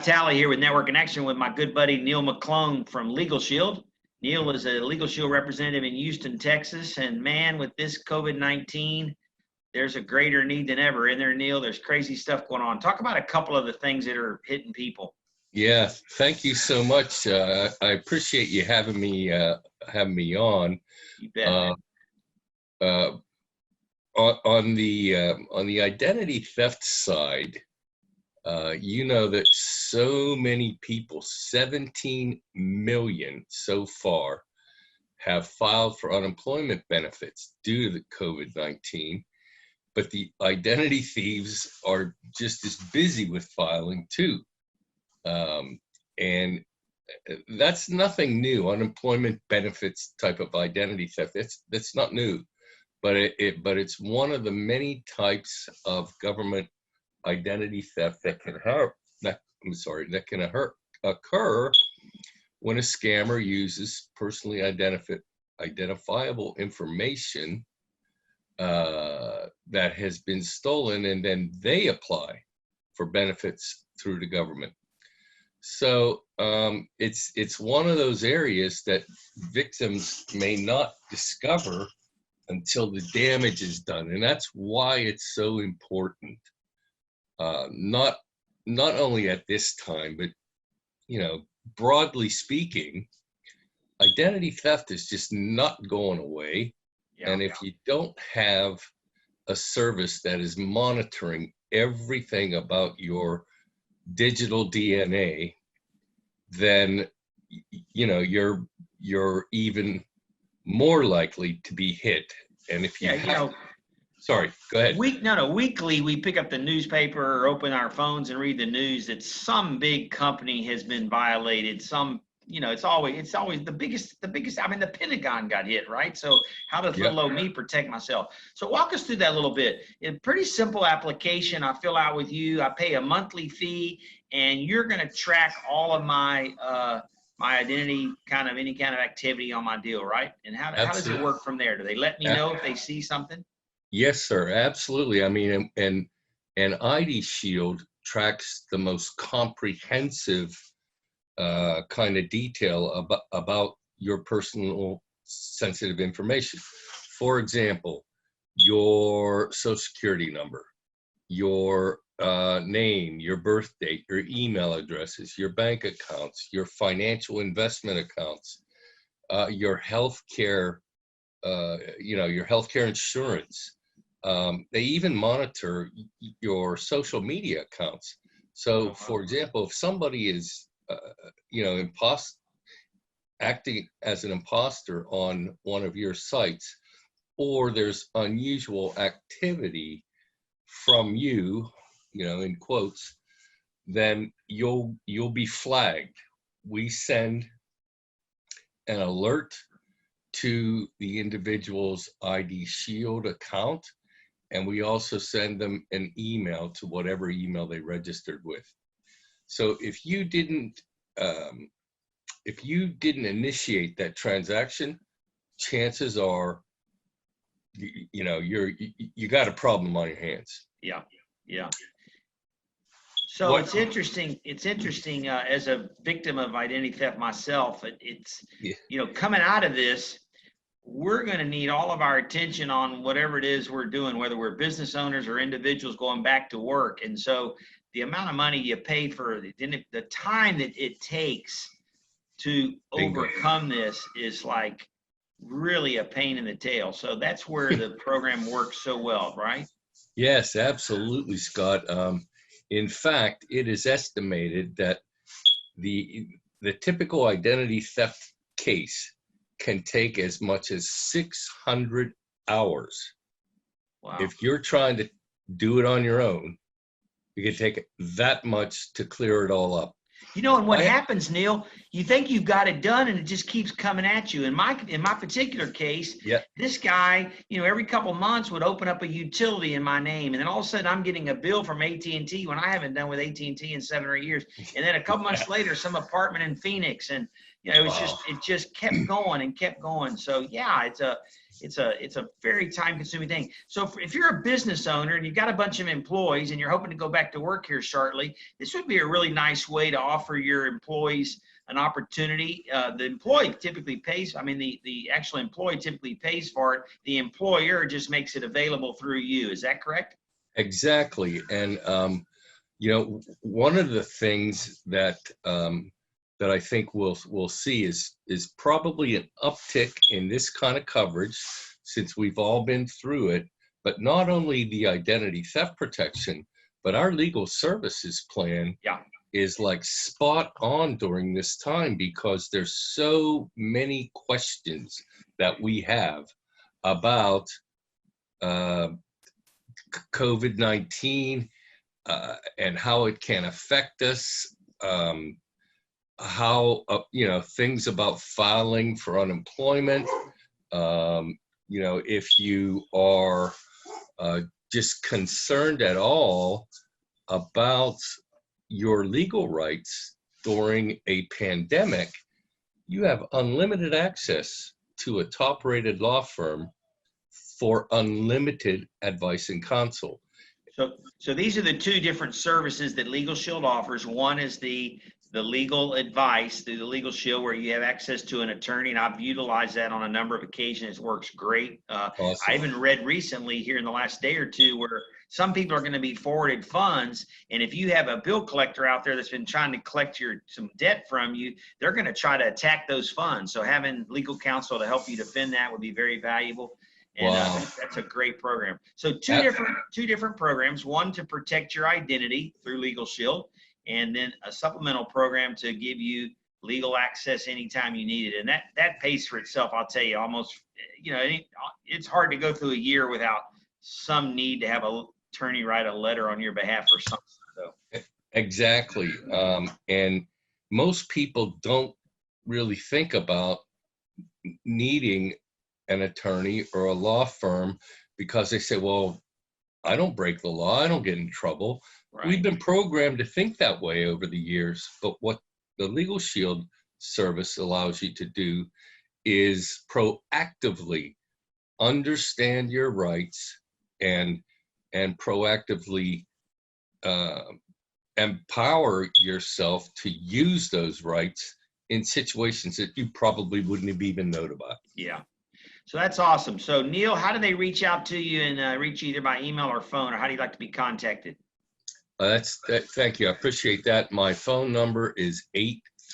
Talley here with Network Connection with my good buddy Neil McGlone from LegalShield. Neil is a LegalShield representative in Houston, Texas, and man, with this COVID-19, there's a greater need than ever. In there, Neil, there's crazy stuff going on. Talk about a couple of the things that are hitting people. Yeah, thank you so much. I appreciate you having me on. You bet. On the identity theft side, you know that so many people, 17 million so far, have filed for unemployment benefits due to the COVID-19, but the identity thieves are just as busy with filing too. And that's nothing new. Unemployment benefits type of identity theft, that's not new, but it's one of the many types of government identity theft that can occur when a scammer uses personally identifiable information that has been stolen, and then they apply for benefits through the government. So it's one of those areas that victims may not discover until the damage is done, and that's why it's so important. Not only at this time, but broadly speaking, identity theft is just not going away. And if you don't have a service that is monitoring everything about your digital DNA, then you're even more likely to be hit. And if you sorry, go ahead. Weekly we pick up the newspaper or open our phones and read the news that some big company has been violated. It's always the biggest. I mean, the Pentagon got hit, right? So how does little old me protect myself? So walk us through that a little bit. It's a pretty simple application I fill out with you. I pay a monthly fee, and you're going to track all of my my identity, any kind of activity on my deal, right? And how does it work from there? Do they let me know if they see something? Yes, sir. Absolutely. I mean, and ID Shield tracks the most comprehensive kind of detail about your personal sensitive information. For example, your social security number, your name, your birth date, your email addresses, your bank accounts, your financial investment accounts, your health care, your healthcare insurance. They even monitor your social media accounts. So, for example, if somebody is acting as an imposter on one of your sites, or there's unusual activity from you, in quotes, then you'll be flagged. We send an alert to the individual's ID Shield account, and we also send them an email to whatever email they registered with. So if you didn't initiate that transaction, chances are, you got a problem on your hands. Yeah. So it's interesting. As a victim of identity theft myself, it's coming out of this, we're going to need all of our attention on whatever it is we're doing, whether we're business owners or individuals going back to work. And so the amount of money you pay for the time that it takes to overcome this is like really a pain in the tail. So that's where the program works so well, right? Yes, absolutely, Scott. In fact, it is estimated that the typical identity theft case can take as much as 600 hours. Wow. If you're trying to do it on your own, it can take that much to clear it all up. And what happens, Neil, you think you've got it done and it just keeps coming at you. In my particular case, this guy, every couple months would open up a utility in my name, and then all of a sudden I'm getting a bill from AT&T when I haven't done with AT&T in 7 or 8 years. And then a couple months later, some apartment in Phoenix, and it just kept going and kept going. So yeah, it's a very time consuming thing. So if you're a business owner and you've got a bunch of employees and you're hoping to go back to work here shortly, this would be a really nice way to offer your employees an opportunity. The employee typically pays, the actual employee typically pays for it. The employer just makes it available through you. Is that correct? Exactly. And, one of the things that that I think we'll see is probably an uptick in this kind of coverage, since we've all been through it. But not only the identity theft protection, but our legal services plan is like spot on during this time, because there's so many questions that we have about COVID-19 and how it can affect us, how, things about filing for unemployment, if you are just concerned at all about your legal rights during a pandemic, you have unlimited access to a top-rated law firm for unlimited advice and counsel. So these are the two different services that LegalShield offers. One is the legal advice through the LegalShield, where you have access to an attorney, and I've utilized that on a number of occasions. It works great. Awesome. I even read recently here in the last day or two where some people are going to be forwarded funds, and if you have a bill collector out there that's been trying to collect some debt from you, they're going to try to attack those funds. So having legal counsel to help you defend that would be very valuable. And wow. That's a great program. So two different programs, one to protect your identity through LegalShield, and then a supplemental program to give you legal access anytime you need it. And that pays for itself. I'll tell you, almost, it's hard to go through a year without some need to have an attorney write a letter on your behalf or something. So. Exactly. And most people don't really think about needing an attorney or a law firm, because they say, well, I don't break the law, I don't get in trouble. Right. We've been programmed to think that way over the years. But what the LegalShield service allows you to do is proactively understand your rights and proactively empower yourself to use those rights in situations that you probably wouldn't have even known about. Yeah. So that's awesome. So Neil, how do they reach out to you and reach you either by email or phone, or how do you like to be contacted? Thank you. I appreciate that. My phone number is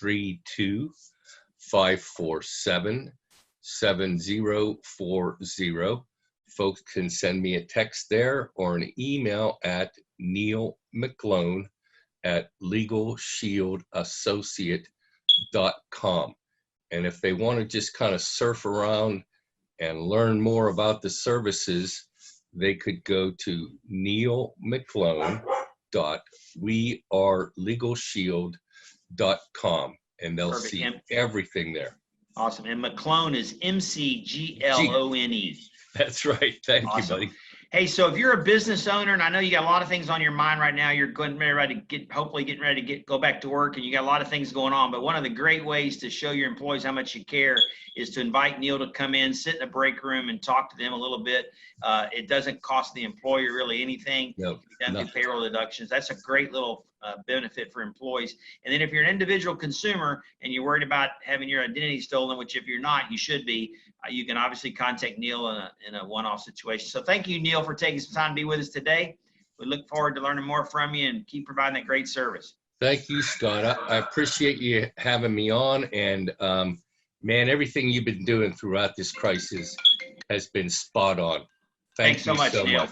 832-547-7040. Folks can send me a text there or an email at neilmcglone@legalshieldassociate.com. And if they want to just kind of surf around and learn more about the services, they could go to neilmcglone.wearelegalshield.com, and they'll Perfect. See everything there. Awesome. And McGlone is McGlone. That's right. Thank you, buddy. Hey, so if you're a business owner, and I know you got a lot of things on your mind right now, you're hopefully getting ready to go back to work, and you got a lot of things going on. But one of the great ways to show your employees how much you care is to invite Neil to come in, sit in a break room, and talk to them a little bit. It doesn't cost the employer really anything. No, done through payroll deductions. That's a great little benefit for employees. And then if you're an individual consumer and you're worried about having your identity stolen, which if you're not, you should be, you can obviously contact Neil in a one-off situation. So thank you, Neil, for taking some time to be with us today. We look forward to learning more from you and keep providing that great service. Thank you, Scott. I appreciate you having me on. And man, everything you've been doing throughout this crisis has been spot on. Thanks so much, Neil.